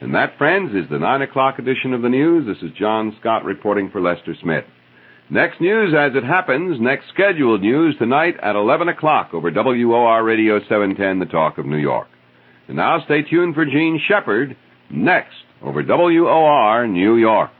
And that, friends, is the 9 o'clock edition of the news. This is John Scott reporting for Lester Smith. Next news as it happens, next scheduled news tonight at 11 o'clock over WOR Radio 710, The Talk of New York. And now stay tuned for Gene Shepard, next over WOR New York.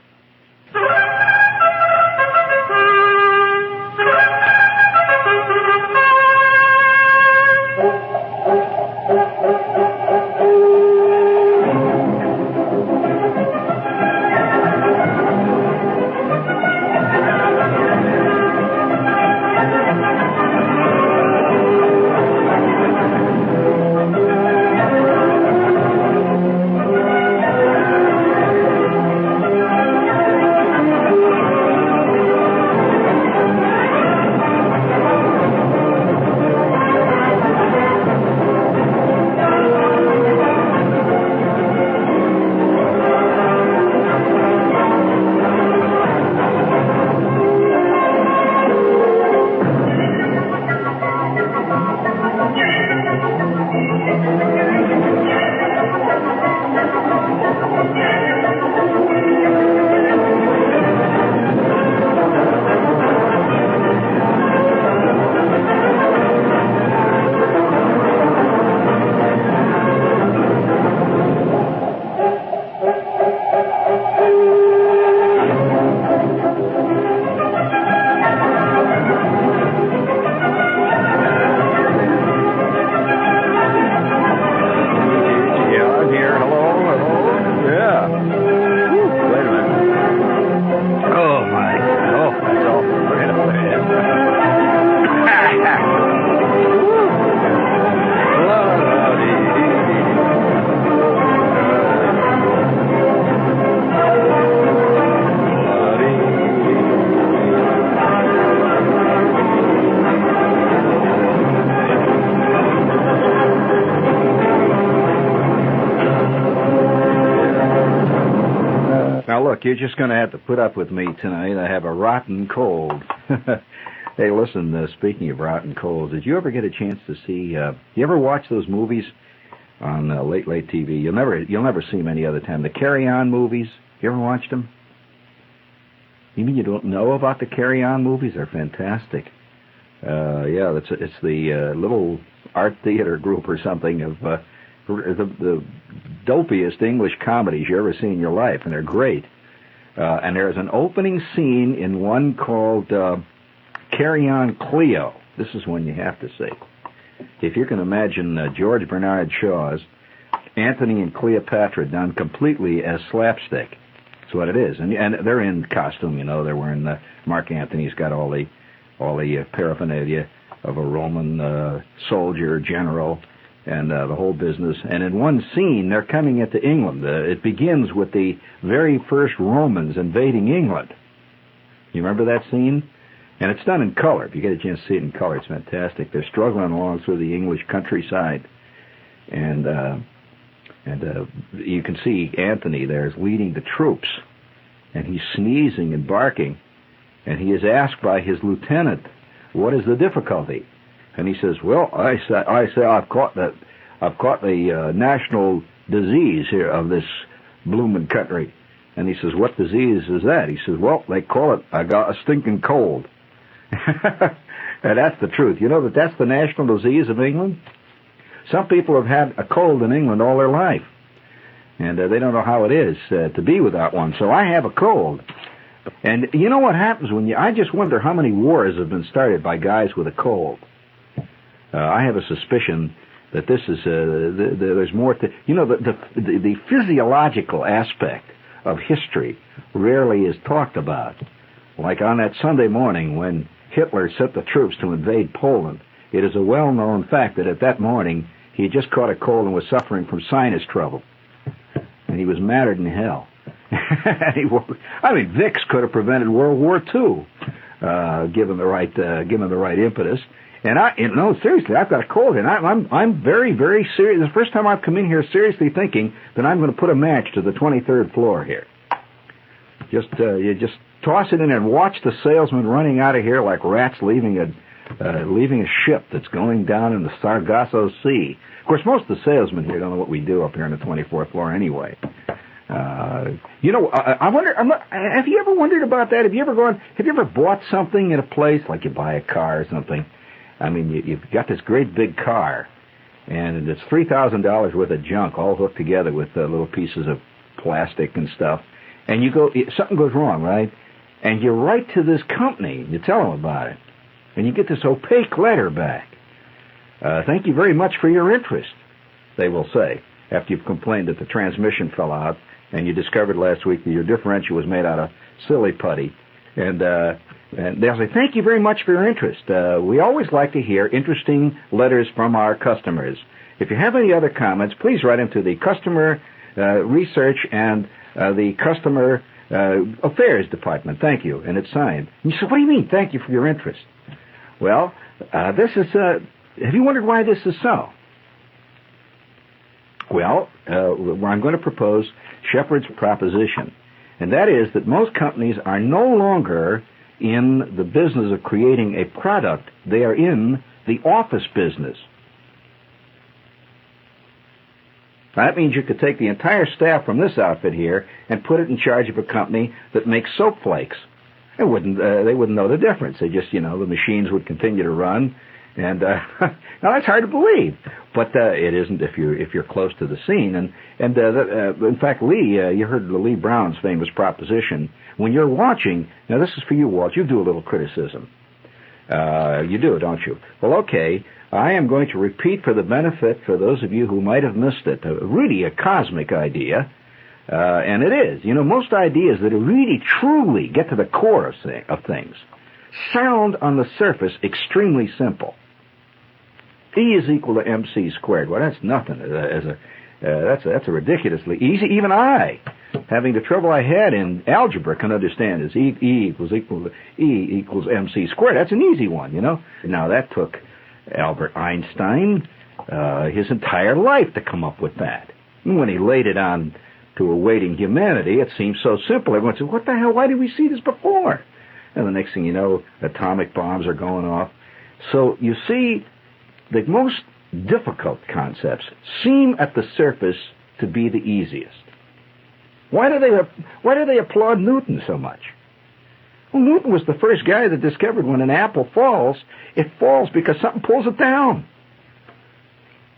You're just going to have to put up with me tonight. I have a rotten cold. Hey, listen, speaking of rotten colds, did you ever get a chance to see, you ever watch those movies on late TV? You'll never see them any other time. The Carry On movies, you ever watched them? You mean you don't know about the Carry On movies? They're fantastic. Yeah, it's the little art theater group or something of the dopiest English comedies you ever see in your life, and they're great. And there's an opening scene in one called Carry On Cleo. This is one you have to see. If you can imagine George Bernard Shaw's Antony and Cleopatra done completely as slapstick. That's what it is. And they're in costume, you know. They're wearing Mark Antony's got all the paraphernalia of a Roman soldier, general, and the whole business. And in one scene, they're coming into England. It begins with the very first Romans invading England. You remember that scene? And it's done in color. If you get a chance to see it in color, it's fantastic. They're struggling along through the English countryside. And you can see Antony there is leading the troops. And he's sneezing and barking. And he is asked by his lieutenant, what is the difficulty? And he says, well, I say I've caught the national disease here of this bloomin' country. And he says, what disease is that? He says, well, they call it, I got a stinking cold. And that's the truth. You know that's the national disease of England? Some people have had a cold in England all their life. And they don't know how it is to be without one. So I have a cold. And you know what happens I just wonder how many wars have been started by guys with a cold. I have a suspicion that this is there's more to the physiological aspect of history rarely is talked about. Like on that Sunday morning when Hitler sent the troops to invade Poland, it is a well-known fact that at that morning he just caught a cold and was suffering from sinus trouble, and he was madder than hell. Vicks could have prevented World War II, given the right impetus. And seriously, I've got a cold, and I'm very, very serious. It's the first time I've come in here seriously thinking that I'm going to put a match to the 23rd floor here. You just toss it in and watch the salesmen running out of here like rats leaving a ship that's going down in the Sargasso Sea. Of course, most of the salesmen here don't know what we do up here on the 24th floor anyway. I wonder, have you ever wondered about that? Have you ever bought something at a place, like you buy a car or something? I mean, you've got this great big car, and it's $3,000 worth of junk all hooked together with little pieces of plastic and stuff, and something goes wrong, right? And you write to this company, you tell them about it, and you get this opaque letter back. Thank you very much for your interest, they will say, after you've complained that the transmission fell out, and you discovered last week that your differential was made out of silly putty. And they'll say, thank you very much for your interest. We always like to hear interesting letters from our customers. If you have any other comments, please write them to the Customer Research and the Customer Affairs Department. Thank you. And it's signed. And you say, what do you mean, thank you for your interest? Well, have you wondered why this is so? Well, I'm going to propose Shepard's proposition, and that is that most companies are no longer in the business of creating a product. They are in the office business. That means you could take the entire staff from this outfit here and put it in charge of a company that makes soap flakes. They wouldn't know the difference. They just, the machines would continue to run. And now that's hard to believe, but it isn't if you're close to the scene. And in fact, Lee, you heard Lee Brown's famous proposition. When you're watching, now this is for you, Walt. You do a little criticism. You do, don't you? Well, okay. I am going to repeat for the benefit for those of you who might have missed it. Really a cosmic idea, and it is. Most ideas that really truly get to the core of things sound on the surface extremely simple. E is equal to MC squared. Well, that's nothing. That's a ridiculously easy. Even I, having the trouble I had in algebra, can understand is E equals MC squared. That's an easy one, Now that took Albert Einstein his entire life to come up with that. And when he laid it on to awaiting humanity, it seemed so simple. Everyone said, "What the hell? Why did we see this before?" And the next thing you know, atomic bombs are going off. So you see, the most difficult concepts seem at the surface to be the easiest. Why do they applaud Newton so much? Well, Newton was the first guy that discovered when an apple falls, it falls because something pulls it down.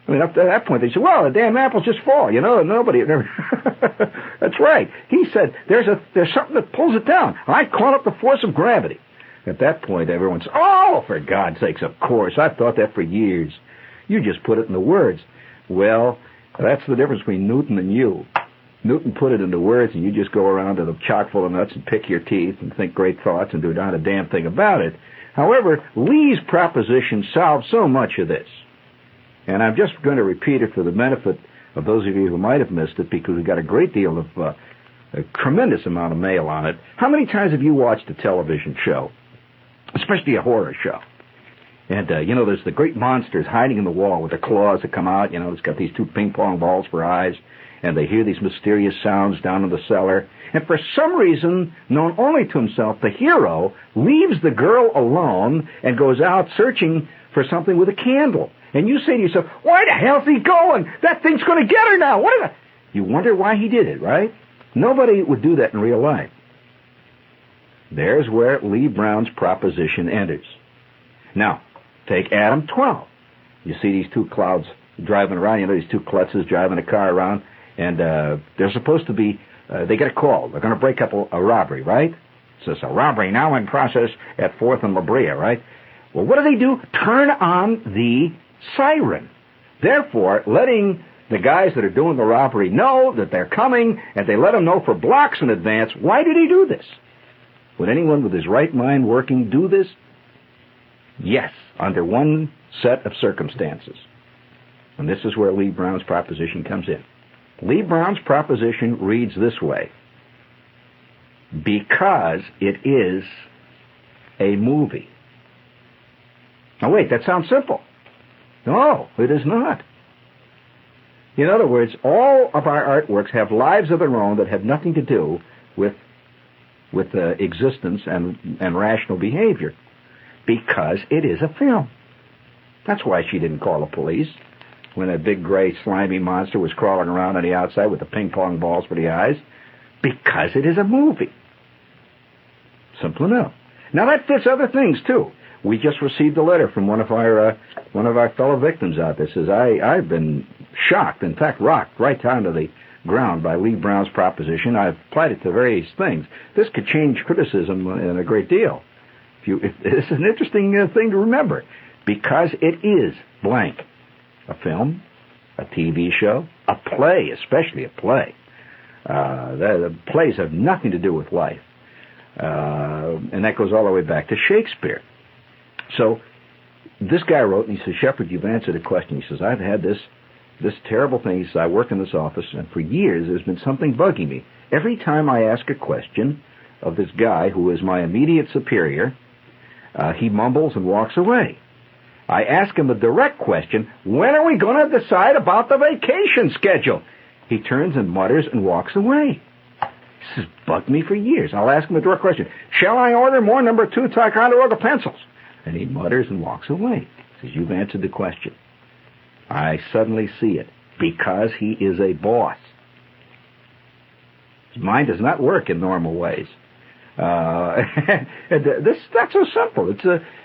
I mean, up to that point, they said, well, the damn apples just fall, nobody ever... That's right. He said, there's something that pulls it down. I call it the force of gravity. At that point, everyone said, oh, for God's sakes, of course. I've thought that for years. You just put it into words. Well, that's the difference between Newton and you. Newton put it into words, and you just go around to the chock full of nuts and pick your teeth and think great thoughts and do not a damn thing about it. However, Lee's proposition solves so much of this. And I'm just going to repeat it for the benefit of those of you who might have missed it, because we've got a great deal of, a tremendous amount of mail on it. How many times have you watched a television show, especially a horror show? And, there's the great monsters hiding in the wall with the claws that come out. It's got these two ping pong balls for eyes, and they hear these mysterious sounds down in the cellar. And for some reason, known only to himself, the hero leaves the girl alone and goes out searching for something with a candle. And you say to yourself, why the hell's he going? That thing's going to get her now. You wonder why he did it, right? Nobody would do that in real life. There's where Lee Brown's proposition enters. Now, take Adam 12. You see these two clouds driving around, these two klutzes driving a car around, and they're supposed to be, they get a call. They're going to break up a robbery, right? So it's a robbery now in process at 4th and La Brea, right? Well, what do? Turn on the siren. Therefore, letting the guys that are doing the robbery know that they're coming, and they let them know for blocks in advance. Why did he do this? Would anyone with his right mind working do this? Yes, under one set of circumstances. And this is where Lee Brown's proposition comes in. Lee Brown's proposition reads this way: because it is a movie. Now wait, that sounds simple. No, it is not. In other words, all of our artworks have lives of their own that have nothing to do with existence and rational behavior, because it is a film. That's why she didn't call the police. when that big gray slimy monster was crawling around on the outside with the ping pong balls for the eyes? Because it is a movie. Simple enough. Now that fits other things too. We just received a letter from one of our fellow victims out there. Says I've been shocked, in fact rocked right down to the ground by Lee Brown's proposition. I've applied it to various things. This could change criticism in a great deal. It's an interesting thing to remember, because it is blank. A film, a TV show, a play, especially a play. The plays have nothing to do with life. And that goes all the way back to Shakespeare. So this guy wrote, and he says, Shepard, you've answered a question. He says, I've had this terrible thing. He says, I work in this office, and for years there's been something bugging me. Every time I ask a question of this guy who is my immediate superior, he mumbles and walks away. I ask him a direct question, when are we going to decide about the vacation schedule? He turns and mutters and walks away. This has bugged me for years. I'll ask him a direct question, shall I order more number 2 Ticonderoga pencils? And he mutters and walks away. He says, you've answered the question. I suddenly see it, because he is a boss. His mind does not work in normal ways. That's so simple.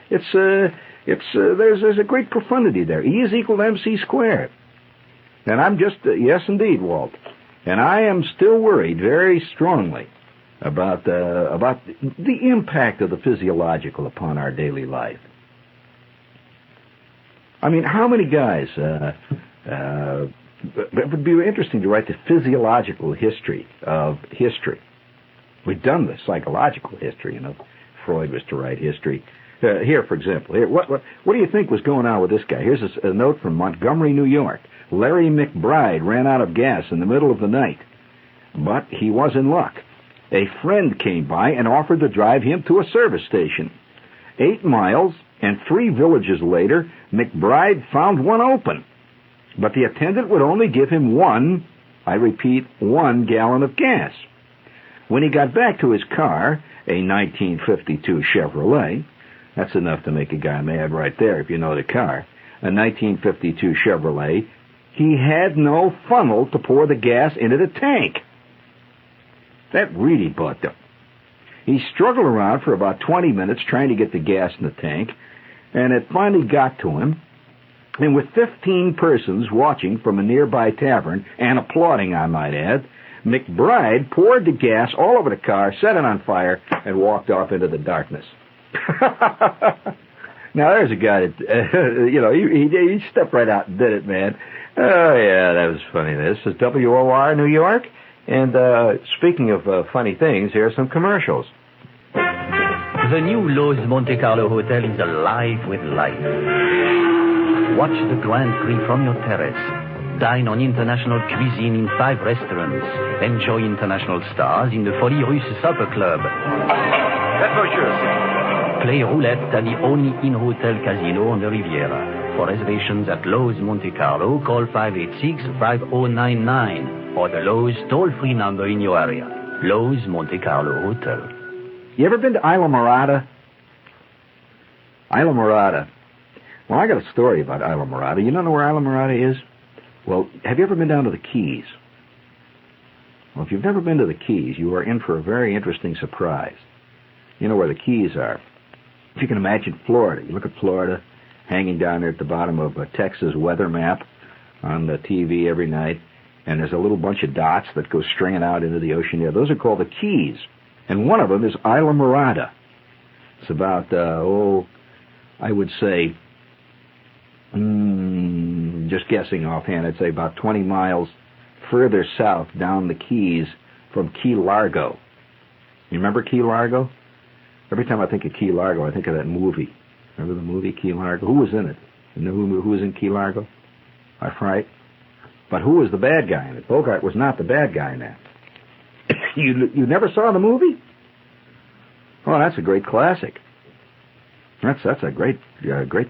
There's a great profundity there. E is equal to MC squared. And I'm just, yes indeed, Walt. And I am still worried very strongly about the impact of the physiological upon our daily life. I mean, how many guys, it would be interesting to write the physiological history of history. We've done the psychological history, Freud was to write history. Here, for example, what do you think was going on with this guy? Here's a note from Montgomery, New York. Larry McBride ran out of gas in the middle of the night, but he was in luck. A friend came by and offered to drive him to a service station. 8 miles and 3 villages later, McBride found one open, but the attendant would only give him 1 gallon of gas. When he got back to his car, a 1952 Chevrolet, that's enough to make a guy mad right there if you know the car, a 1952 Chevrolet, he had no funnel to pour the gas into the tank. That really bugged him. He struggled around for about 20 minutes trying to get the gas in the tank, and it finally got to him. And with 15 persons watching from a nearby tavern, and applauding, I might add, McBride poured the gas all over the car, set it on fire, and walked off into the darkness. Now, there's a guy that, he stepped right out and did it, man. Oh, yeah, that was funny. This is WOR New York. And speaking of funny things, here are some commercials. The new Lowe's Monte Carlo Hotel is alive with life. Watch the Grand Prix from your terrace. Dine on international cuisine in 5 restaurants. Enjoy international stars in the Folie Russe Supper Club. Play roulette at the only in-hotel casino on the Riviera. For reservations at Lowe's Monte Carlo, call 586-5099 or the Lowe's toll-free number in your area. Lowe's Monte Carlo Hotel. You ever been to Isla Morada? Isla Morada. Well, I got a story about Isla Morada. You don't know where Isla Morada is? Well, have you ever been down to the Keys? Well, if you've never been to the Keys, you are in for a very interesting surprise. You know where the Keys are. If you can imagine Florida. You look at Florida hanging down there at the bottom of a Texas weather map on the TV every night, and there's a little bunch of dots that go stringing out into the ocean there. Those are called the Keys, and one of them is Isla Morada. It's about, I would say, just guessing offhand, I'd say about 20 miles further south down the Keys from Key Largo. You remember Key Largo? Every time I think of Key Largo, I think of that movie. Remember the movie Key Largo? Who was in it? You know who was in Key Largo? That's right. But who was the bad guy in it? Bogart was not the bad guy in that. You never saw the movie? Oh, that's a great classic. That's a great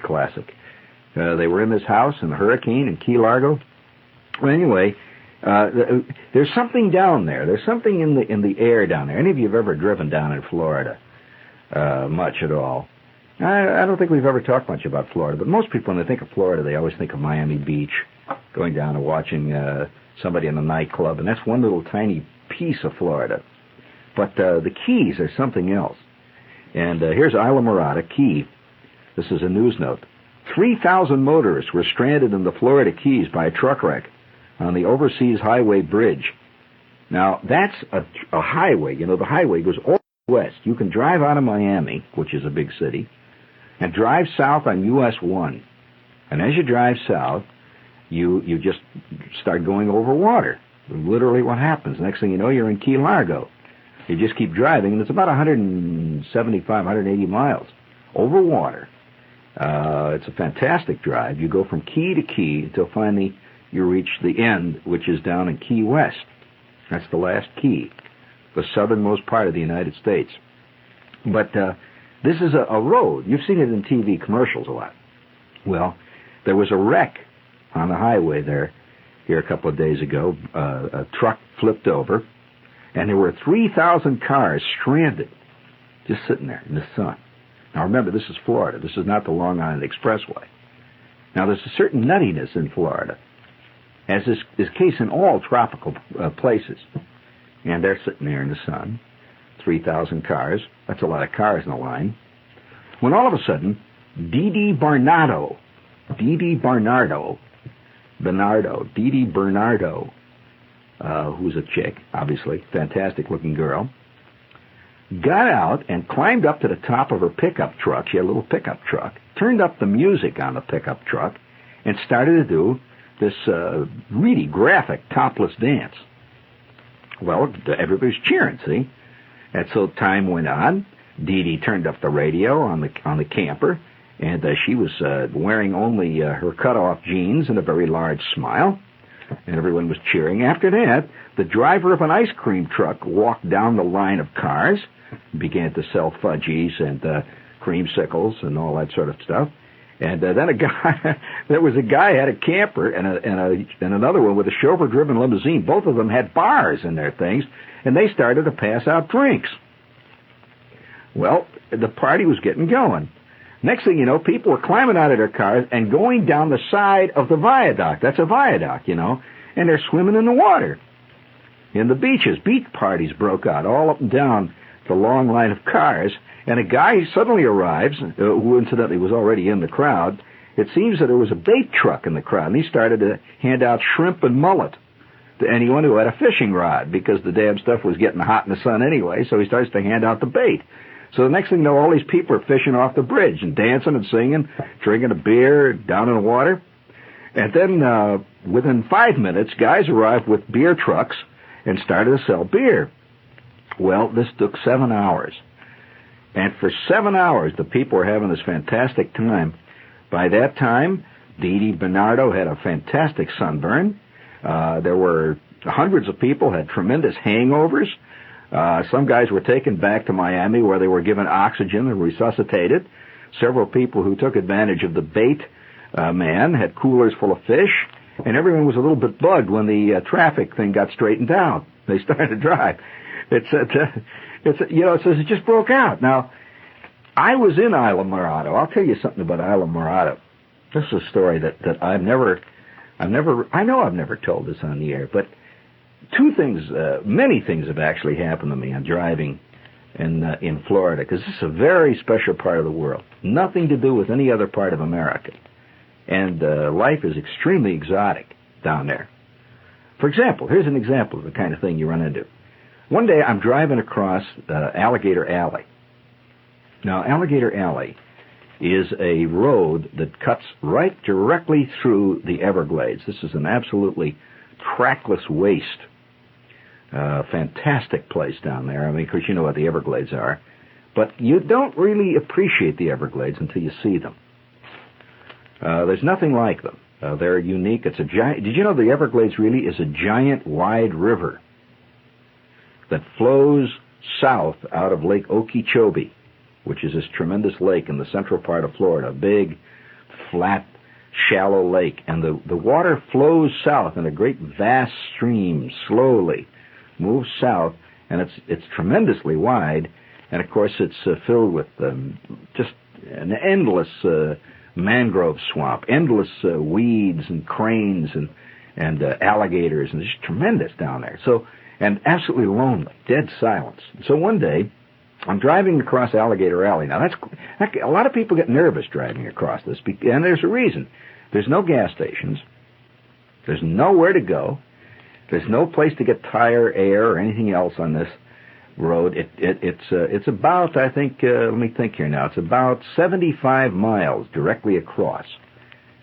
classic. They were in this house in the hurricane in Key Largo. Well, anyway, there's something down there. There's something in the air down there. Any of you have ever driven down in Florida? Much at all? I don't think we've ever talked much about Florida, but most people, when they think of Florida, they always think of Miami Beach, going down and watching somebody in a nightclub, and that's one little tiny piece of Florida. But the Keys are something else. And here's Isla Morada, Key. This is a news note. 3,000 motorists were stranded in the Florida Keys by a truck wreck on the Overseas Highway Bridge. Now, that's a highway. You know, the highway goes all west. You can drive out of Miami, which is a big city, and drive south on US 1. And as you drive south, you just start going over water. Literally what happens. Next thing you know, you're in Key Largo. You just keep driving, and it's about 175, 180 miles over water. It's a fantastic drive. You go from key to key until finally you reach the end, which is down in Key West. That's the last key, the southernmost part of the United States. But this is a road. You've seen it in TV commercials a lot. Well, there was a wreck on the highway there here a couple of days ago. A truck flipped over, and there were 3,000 cars stranded, just sitting there in the sun. Now remember, this is Florida. This is not the Long Island Expressway. Now there's a certain nuttiness in Florida, as is the case in all tropical places. And they're sitting there in the sun, 3,000 cars. That's a lot of cars in a line. When all of a sudden, Dee Bernardo, who's a chick, obviously, fantastic-looking girl, got out and climbed up to the top of her pickup truck. She had a little pickup truck, turned up the music on the pickup truck, and started to do this really graphic topless dance. Well, everybody's cheering, see? And so time went on. Dee Dee turned up the radio on the camper, and she was wearing only her cut-off jeans and a very large smile, and everyone was cheering. After that, the driver of an ice cream truck walked down the line of cars, began to sell fudgies and creamsicles and all that sort of stuff. And then there was a guy had a camper and another one with a chauffeur-driven limousine. Both of them had bars in their things, and they started to pass out drinks. Well, the party was getting going. Next thing you know, people were climbing out of their cars and going down the side of the viaduct. That's a viaduct, you know, and they're swimming in the water. In the beaches, beach parties broke out all up and down the long line of cars, and a guy suddenly arrives, who incidentally was already in the crowd. It seems that there was a bait truck in the crowd, and he started to hand out shrimp and mullet to anyone who had a fishing rod, because the damn stuff was getting hot in the sun anyway, so he starts to hand out the bait. So the next thing you know, all these people are fishing off the bridge and dancing and singing, drinking a beer down in the water. And then within 5 minutes, guys arrived with beer trucks and started to sell beer. Well, this took 7 hours. And for 7 hours, the people were having this fantastic time. By that time, Dee Dee Bernardo had a fantastic sunburn. There were hundreds of people had tremendous hangovers. Some guys were taken back to Miami where they were given oxygen and resuscitated. Several people who took advantage of the bait man had coolers full of fish, and everyone was a little bit bugged when the traffic thing got straightened out. They started to drive. It says it just broke out. Now, I was in Isla Morada. I'll tell you something about Isla Morada. This is a story that I know I've never told this on the air, but many things have actually happened to me on driving in Florida, because this is a very special part of the world. Nothing to do with any other part of America. And life is extremely exotic down there. For example, here's an example of the kind of thing you run into. One day I'm driving across Alligator Alley. Now, Alligator Alley is a road that cuts right directly through the Everglades. This is an absolutely trackless waste. Fantastic place down there. I mean, because you know what the Everglades are. But you don't really appreciate the Everglades until you see them. There's nothing like them. They're unique. It's a giant. Did you know the Everglades really is a giant wide river that flows south out of Lake Okeechobee, which is this tremendous lake in the central part of Florida, a big, flat, shallow lake. And the water flows south in a great vast stream, slowly moves south, and it's tremendously wide. And of course, it's filled with just an endless mangrove swamp, endless weeds and cranes and alligators, and it's tremendous down there. So, and absolutely lonely, dead silence. So one day, I'm driving across Alligator Alley. Now, a lot of people get nervous driving across this, and there's a reason. There's no gas stations. There's nowhere to go. There's no place to get tire, air, or anything else on this road. It's about, I think, let me think here now. It's about 75 miles directly across.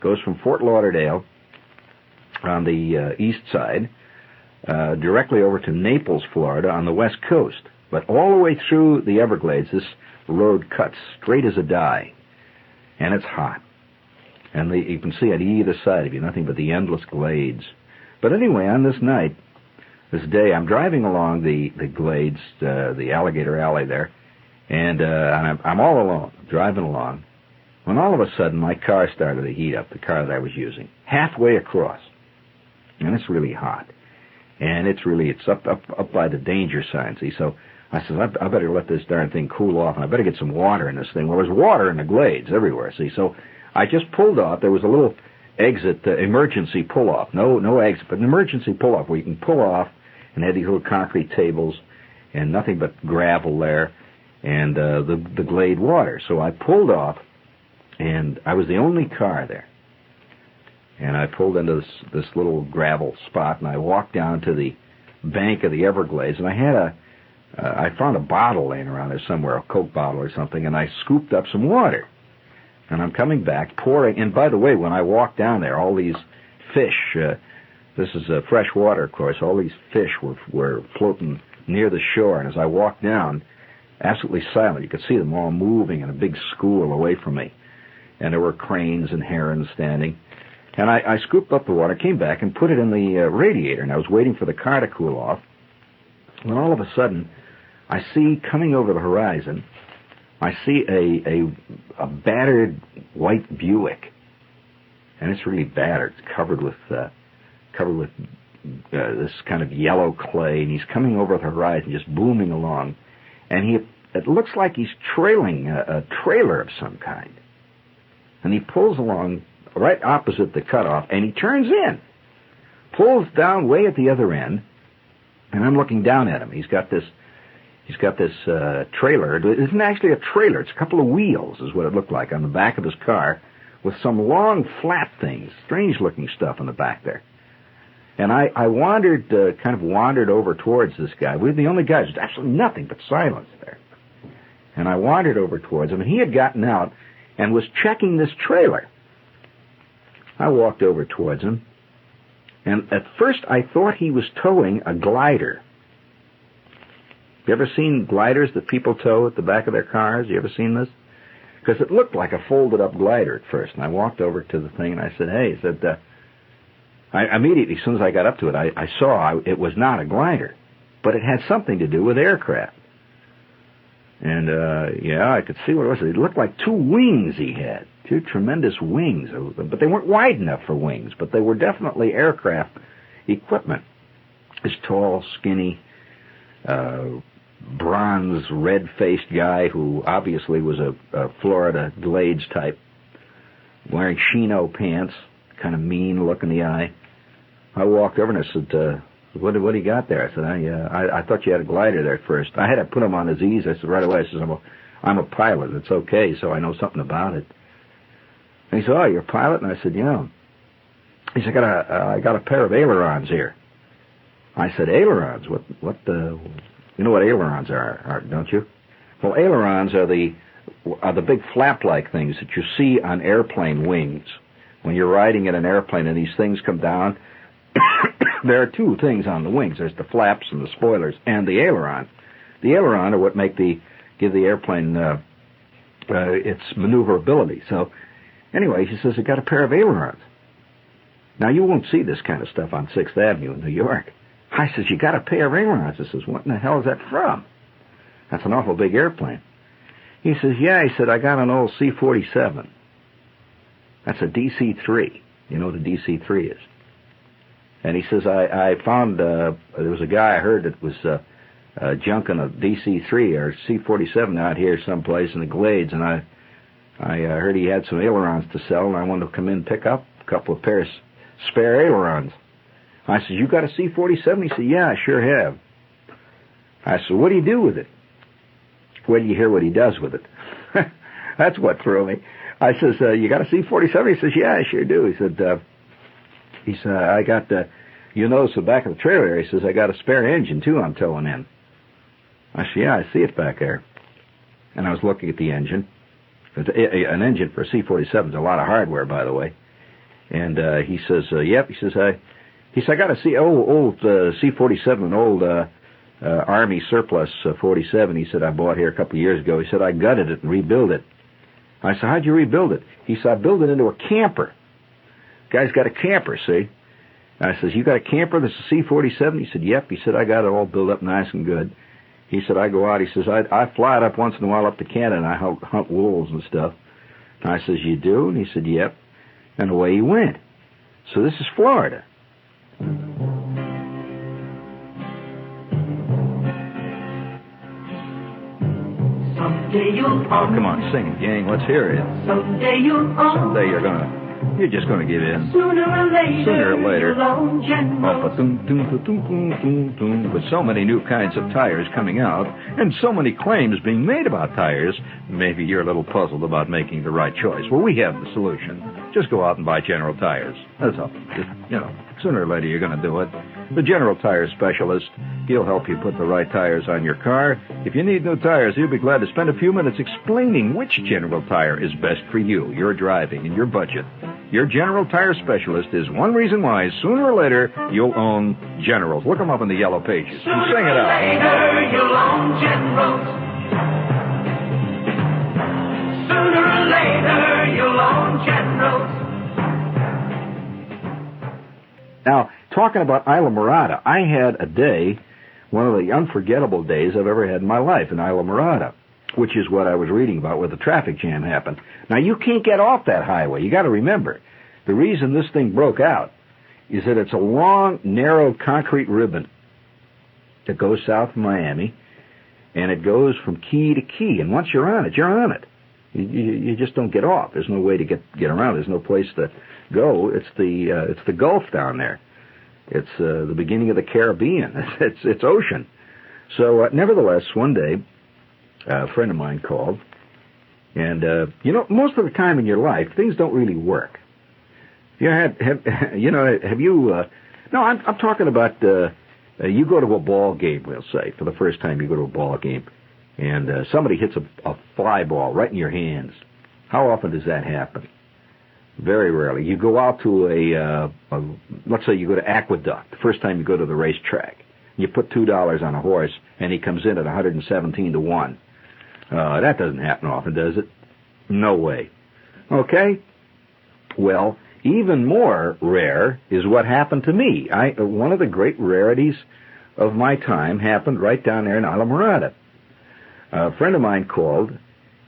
Goes from Fort Lauderdale on the east side directly over to Naples, Florida on the west coast. But all the way through the Everglades, this road cuts straight as a die. And it's hot. And you can see on either side of you nothing but the endless glades. But anyway, on this day, I'm driving along the glades, the Alligator Alley there, and I'm all alone, driving along, when all of a sudden my car started to heat up, the car that I was using, halfway across. And it's really hot. And it's up by the danger sign, see, so I said, I better let this darn thing cool off, and I better get some water in this thing. Well, there's water in the glades everywhere, see, so I just pulled off. There was a little exit, emergency pull-off. No exit, but an emergency pull-off where you can pull off, and had these little concrete tables and nothing but gravel there and the glade water. So I pulled off, and I was the only car there. And I pulled into this little gravel spot, and I walked down to the bank of the Everglades, and I found a bottle laying around there somewhere, a Coke bottle or something, and I scooped up some water. And I'm coming back, pouring, and by the way, when I walked down there, all these fish, this is fresh water, of course, all these fish were floating near the shore, and as I walked down, absolutely silent, you could see them all moving in a big school away from me. And there were cranes and herons standing. And I scooped up the water, came back, and put it in the radiator, and I was waiting for the car to cool off. When all of a sudden, I see coming over the horizon, I see a battered white Buick, and it's really battered. It's covered with this kind of yellow clay, and he's coming over the horizon, just booming along, and it looks like he's trailing a trailer of some kind, and he pulls along right opposite the cutoff, and he turns in, pulls down way at the other end, and I'm looking down at him. He's got this trailer. It isn't actually a trailer. It's a couple of wheels is what it looked like on the back of his car with some long flat things, strange-looking stuff in the back there. And I kind of wandered over towards this guy. We were the only guys. There's absolutely nothing but silence there. And I wandered over towards him, and he had gotten out and was checking this trailer. I walked over towards him, and at first I thought he was towing a glider. You ever seen gliders that people tow at the back of their cars? You ever seen this? Because it looked like a folded-up glider at first. And I walked over to the thing, and I said, hey, I immediately, as soon as I got up to it, I saw it was not a glider, but it had something to do with aircraft. And, I could see what it was. It looked like two wings he had, two tremendous wings. But they weren't wide enough for wings, but they were definitely aircraft equipment. This tall, skinny, bronze, red-faced guy who obviously was a Florida Glades type, wearing chino pants, kind of mean look in the eye. I walked over and I said, what do you got there? I said, I thought you had a glider there first. I had to put him on his ease. I said right away, I said, I'm a pilot. It's okay, so I know something about it. And he said, oh, you're a pilot? And I said, yeah. He said, I got a pair of ailerons here. I said, ailerons? You know what ailerons are, don't you? Well, ailerons are the big flap-like things that you see on airplane wings. When you're riding in an airplane and these things come down, there are two things on the wings. There's the flaps and the spoilers and the aileron. The aileron are what give the airplane its maneuverability. So, anyway, he says, I got a pair of ailerons. Now, you won't see this kind of stuff on 6th Avenue in New York. I says, you got a pair of ailerons. I says, what in the hell is that from? That's an awful big airplane. He says, yeah. He said, I got an old C-47. That's a DC-3. You know what a DC-3 is. And he says, I found, there was a guy I heard that was junking a DC-3 or C-47 out here someplace in the Glades, and I I heard he had some ailerons to sell, and I wanted to come in and pick up a couple of pairs spare ailerons. I said, you got a C-47? He said, yeah, I sure have. I said, what do you do with it? Wait till you hear what he does with it. That's what threw me. I says, you got a C-47? He says, yeah, I sure do. He said, I got, you notice the back of the trailer. He says, I got a spare engine, too, I'm towing in. I said, yeah, I see it back there. And I was looking at the engine. An engine for a C-47 is a lot of hardware, by the way. And he says, yep. He says, I got a old C-47, an old Army surplus 47. He said, I bought here a couple of years ago. He said, I gutted it and rebuilt it. I said, how'd you rebuild it? He said, I built it into a camper. Guy's got a camper, see? I says, you got a camper that's a C-47? He said, yep. He said, I got it all built up nice and good. He said, I go out. He says, I fly it up once in a while up to Canada, and I hunt wolves and stuff. And I says, you do? And he said, yep. And away he went. So this is Florida. Someday you'll Oh, come on, sing it, gang. Let's hear it. Someday You're just gonna give in. Sooner or later. You'll own Generals. With so many new kinds of tires coming out, and so many claims being made about tires, maybe you're a little puzzled about making the right choice. Well, we have the solution. Just go out and buy General Tires. That's all. Sooner or later you're gonna do it. The General Tire Specialist, he'll help you put the right tires on your car. If you need new tires, he'll be glad to spend a few minutes explaining which General Tire is best for you, your driving, and your budget. Your General Tire Specialist is one reason why, sooner or later, you'll own Generals. Look them up in the yellow pages. And sing it out. Later, you'll own Generals. Sooner or later, you'll own Generals. Now, talking about Islamorada, I had a day, one of the unforgettable days I've ever had in my life in Islamorada, which is what I was reading about where the traffic jam happened. Now, you can't get off that highway. You got to remember, the reason this thing broke out is that it's a long, narrow concrete ribbon that goes south of Miami, and it goes from key to key. And once you're on it, you're on it. You just don't get off. There's no way to get around. There's no place to go. It's the Gulf down there. It's the beginning of the Caribbean. It's ocean. So nevertheless, one day, a friend of mine called, and most of the time in your life, things don't really work. I'm talking about you go to a ball game, we'll say, for the first time you go to a ball game, and somebody hits a fly ball right in your hands. How often does that happen? Very rarely. You go out to let's say you go to Aqueduct, the first time you go to the racetrack. You put $2 on a horse, and he comes in at 117 to 1. That doesn't happen often, does it? No way. Okay? Well, even more rare is what happened to me. One of the great rarities of my time happened right down there in Islamorada. A friend of mine called,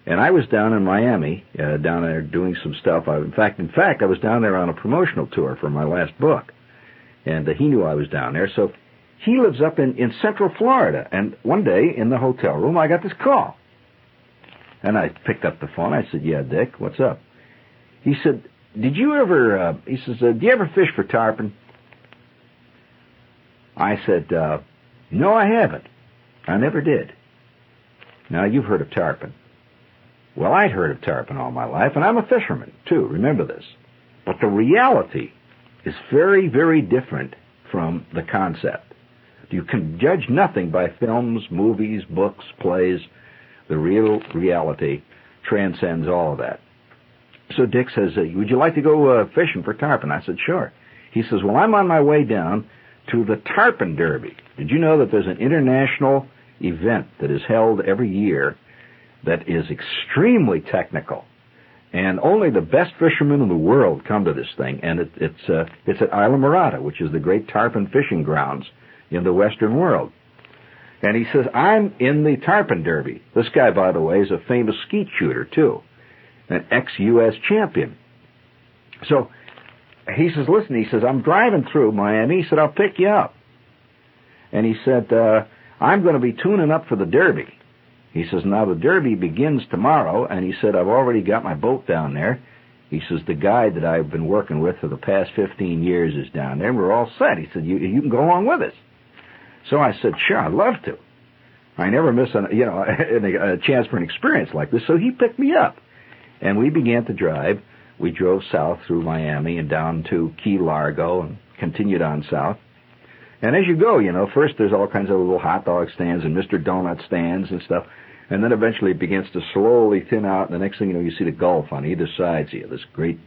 and I was down in Miami, down there doing some stuff. In fact, I was down there on a promotional tour for my last book, and he knew I was down there. So he lives up in Central Florida, and one day in the hotel room, I got this call. And I picked up the phone. I said, yeah, Dick, what's up? He said, did you ever, do you ever fish for tarpon? I said, no, I haven't. I never did. Now, you've heard of tarpon. Well, I'd heard of tarpon all my life, and I'm a fisherman, too. Remember this. But the reality is very, very different from the concept. You can judge nothing by films, movies, books, plays. The real reality transcends all of that. So Dick says, would you like to go fishing for tarpon? I said, sure. He says, well, I'm on my way down to the Tarpon Derby. Did you know that there's an international event that is held every year that is extremely technical, and only the best fishermen in the world come to this thing, and it's at Islamorada, which is the great tarpon fishing grounds in the Western world. And he says, I'm in the Tarpon Derby. This guy, by the way, is a famous skeet shooter, too, an ex-U.S. champion. So he says, listen, he says, I'm driving through Miami. He said, I'll pick you up. And he said, I'm going to be tuning up for the Derby. He says, now the Derby begins tomorrow, and he said, I've already got my boat down there. He says, the guide that I've been working with for the past 15 years is down there, and we're all set. He said, you can go along with us. So I said, sure, I'd love to. I never miss a chance for an experience like this, so he picked me up. And we began to drive. We drove south through Miami and down to Key Largo and continued on south. And as you go, first there's all kinds of little hot dog stands and Mr. Donut stands and stuff. And then eventually it begins to slowly thin out. And the next thing you know, you see the Gulf on either side of you, this great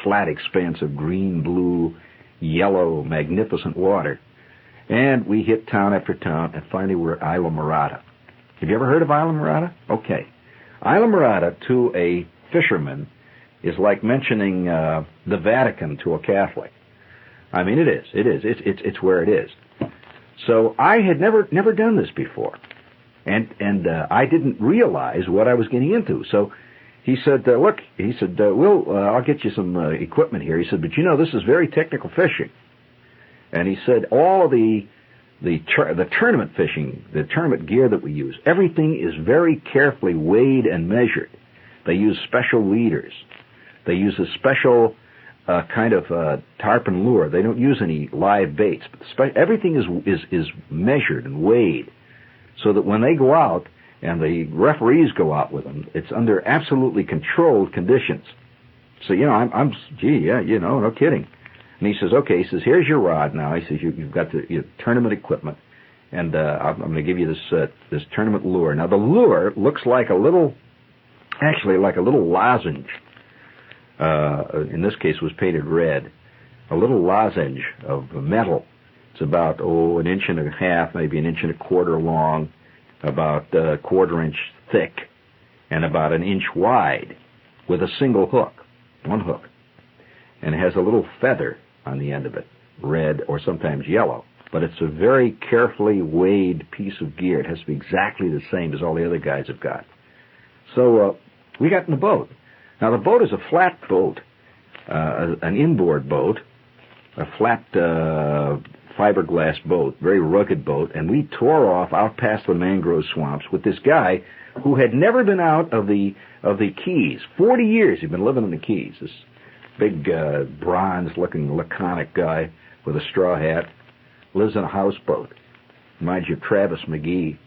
flat expanse of green, blue, yellow, magnificent water. And we hit town after town, and finally we're at Isla Morada. Have you ever heard of Isla Morada? Okay. Isla Morada to a fisherman is like mentioning the Vatican to a Catholic. I mean, it is. It's where it is. So I had never done this before, and I didn't realize what I was getting into. So he said, look, he said, I'll get you some equipment here. He said, but this is very technical fishing. And he said, all the tournament fishing, the tournament gear that we use, everything is very carefully weighed and measured. They use special leaders. They use a special kind of tarpon lure. They don't use any live baits. But everything is measured and weighed, so that when they go out and the referees go out with them, it's under absolutely controlled conditions. So no kidding. And he says, okay, he says, here's your rod now. He says, you've got your tournament equipment, and I'm going to give you this tournament lure. Now, the lure looks like a little lozenge. In this case, was painted red. A little lozenge of metal. It's about, an inch and a half, maybe an inch and a quarter long, about a quarter inch thick, and about an inch wide, with a single hook, one hook. And it has a little feather on the end of it, red or sometimes yellow. But it's a very carefully weighed piece of gear. It has to be exactly the same as all the other guys have got. So we got in the boat. Now, the boat is a flat boat, an inboard boat, a flat fiberglass boat, very rugged boat, and we tore off out past the mangrove swamps with this guy who had never been out of the Keys. 40 years he'd been living in the Keys, this big bronze-looking laconic guy with a straw hat, lives in a houseboat. Reminds you of Travis McGee.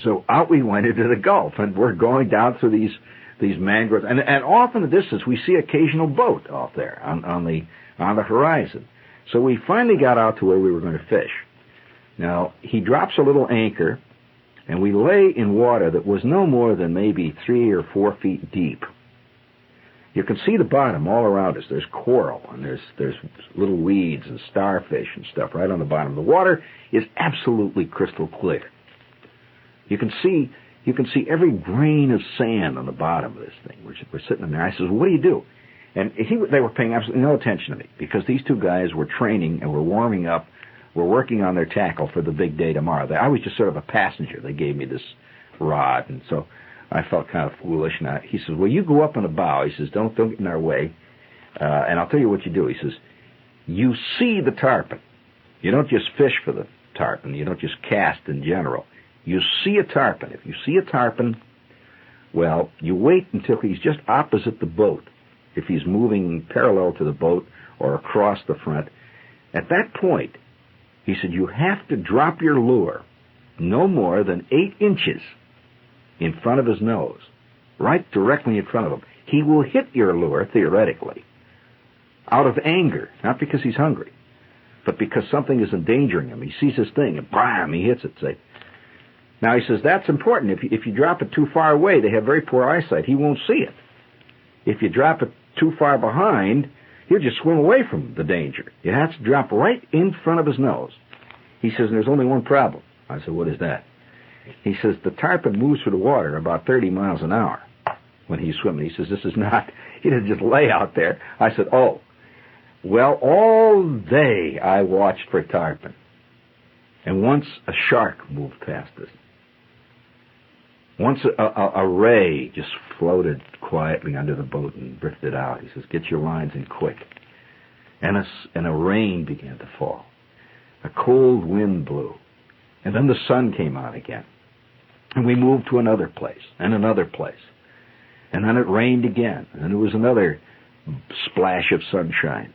So out we went into the Gulf, and we're going down through these mangroves, and off in the distance we see occasional boat off there on the horizon. So we finally got out to where we were going to fish. Now, he drops a little anchor, and we lay in water that was no more than maybe 3 or 4 feet deep. You can see the bottom all around us. There's coral, and there's little weeds and starfish and stuff right on the bottom. The water is absolutely crystal clear. You can see every grain of sand on the bottom of this thing. We're sitting in there. I says, what do you do? And they were paying absolutely no attention to me, because these two guys were training and were warming up, were working on their tackle for the big day tomorrow. I was just sort of a passenger. They gave me this rod, and so I felt kind of foolish. And he says, well, you go up on the bow. He says, don't get in our way. And I'll tell you what you do. He says, you see the tarpon. You don't just fish for the tarpon. You don't just cast in general. You see a tarpon. If you see a tarpon, well, you wait until he's just opposite the boat. If he's moving parallel to the boat or across the front, at that point, he said, you have to drop your lure no more than 8 inches in front of his nose, right directly in front of him. He will hit your lure, theoretically, out of anger, not because he's hungry, but because something is endangering him. He sees this thing, and bam, he hits it, say. Now, he says, that's important. If you drop it too far away, they have very poor eyesight. He won't see it. If you drop it too far behind, he'll just swim away from the danger. It has to drop right in front of his nose. He says, there's only one problem. I said, what is that? He says, the tarpon moves through the water about 30 miles an hour when he's swimming. He says, he doesn't just lay out there. I said, oh. Well, all day I watched for tarpon. And once a shark moved past us. Once a ray just floated quietly under the boat and drifted out. He says, get your lines in quick. And a rain began to fall. A cold wind blew. And then the sun came out again. And we moved to another place, and another place. And then it rained again, and there was another splash of sunshine.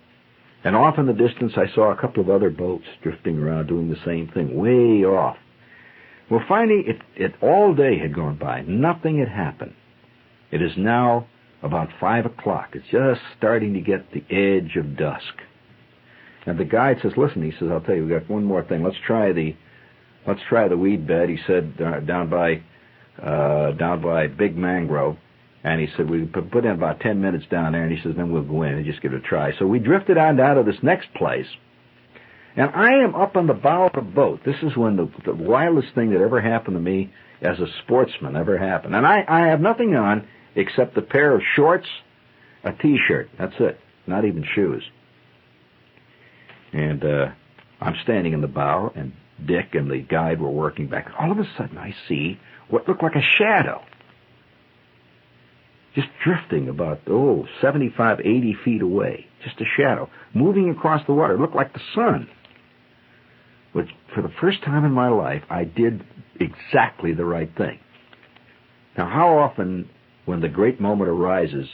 And off in the distance, I saw a couple of other boats drifting around doing the same thing, way off. Well, finally, it all day had gone by. Nothing had happened. It is now about 5 o'clock. It's just starting to get the edge of dusk. And the guide says, listen, he says, I'll tell you, we got one more thing. Let's try the weed bed, he said, down by Big Mangrove. And he said, we put in about 10 minutes down there, and he says, then we'll go in and just give it a try. So we drifted on down to this next place, and I am up on the bow of a boat. This is when the wildest thing that ever happened to me as a sportsman ever happened. And I have nothing on except a pair of shorts, a T-shirt. That's it. Not even shoes. And I'm standing in the bow, and Dick and the guide were working back. All of a sudden, I see what looked like a shadow, just drifting about, 75, 80 feet away. Just a shadow, moving across the water. It looked like the sun. Which, for the first time in my life, I did exactly the right thing. Now, how often, when the great moment arises,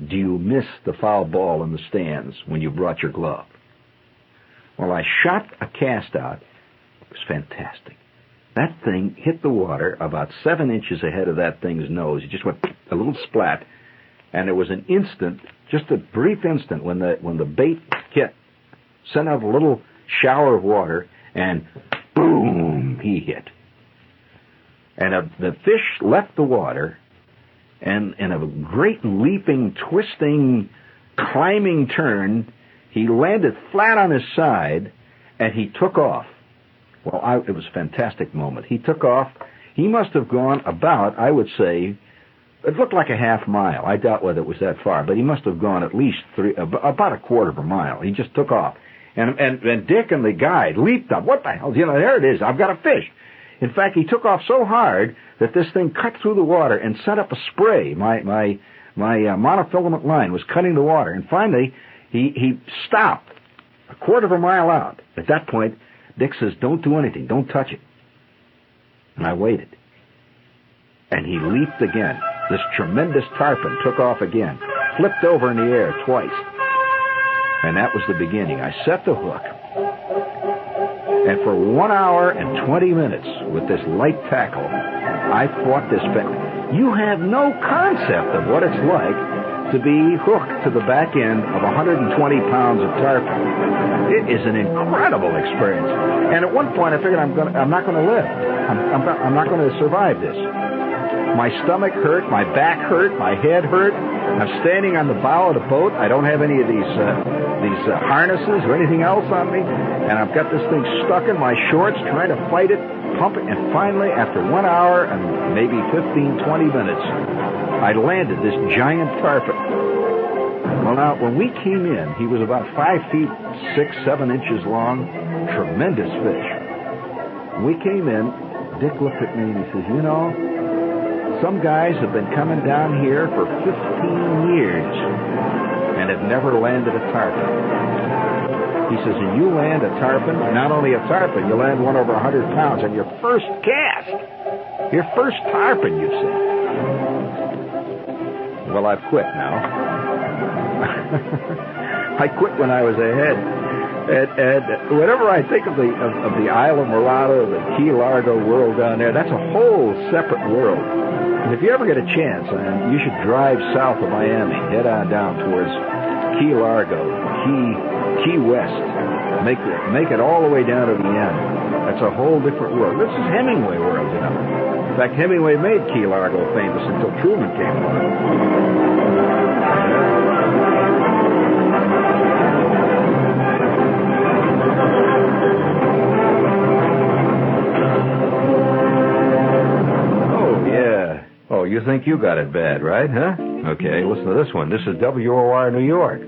do you miss the foul ball in the stands when you brought your glove? Well, I shot a cast out. It was fantastic. That thing hit the water about 7 inches ahead of that thing's nose. It just went a little splat, and it was an instant, just a brief instant, when the bait hit, sent out a little shower of water, and boom, he hit. And the fish left the water, and in a great leaping, twisting, climbing turn, he landed flat on his side, and he took off. Well, it was a fantastic moment. He took off. He must have gone about, I would say, it looked like a half mile. I doubt whether it was that far, but he must have gone at least about a quarter of a mile. He just took off. And Dick and the guide leaped up. What the hell? There it is. I've got a fish. In fact, he took off so hard that this thing cut through the water and sent up a spray. My monofilament line was cutting the water. And finally, he stopped a quarter of a mile out. At that point, Dick says, don't do anything. Don't touch it. And I waited. And he leaped again. This tremendous tarpon took off again, flipped over in the air twice. And that was the beginning. I set the hook. And for 1 hour and 20 minutes with this light tackle, I fought this fish. You have no concept of what it's like to be hooked to the back end of 120 pounds of tarpon. It is an incredible experience. And at one point, I figured I'm not going to live. I'm not going to survive this. My stomach hurt, my back hurt, my head hurt. I'm standing on the bow of the boat. I don't have any of these harnesses or anything else on me, and I've got this thing stuck in my shorts, trying to fight it, pump it, and finally, after 1 hour and maybe 15, 20 minutes, I landed this giant tarpon. Well, now, when we came in, he was about 5 feet 6, 7 inches long, tremendous fish. When we came in, Dick looked at me and he says, some guys have been coming down here for 15 years and have never landed a tarpon. He says, and you land a tarpon, not only a tarpon, you land one over 100 pounds on your first cast. Your first tarpon, you see. Well, I've quit now. I quit when I was ahead. And whenever I think of the Isle of Murata, the Key Largo world down there, that's a whole separate world. And if you ever get a chance, you should drive south of Miami, head on down towards Key Largo, Key West, make it all the way down to the end. That's a whole different world. This is Hemingway world, In fact, Hemingway made Key Largo famous until Truman came along. Oh, you think you got it bad, right, huh? Okay, listen to this one. This is WOR New York.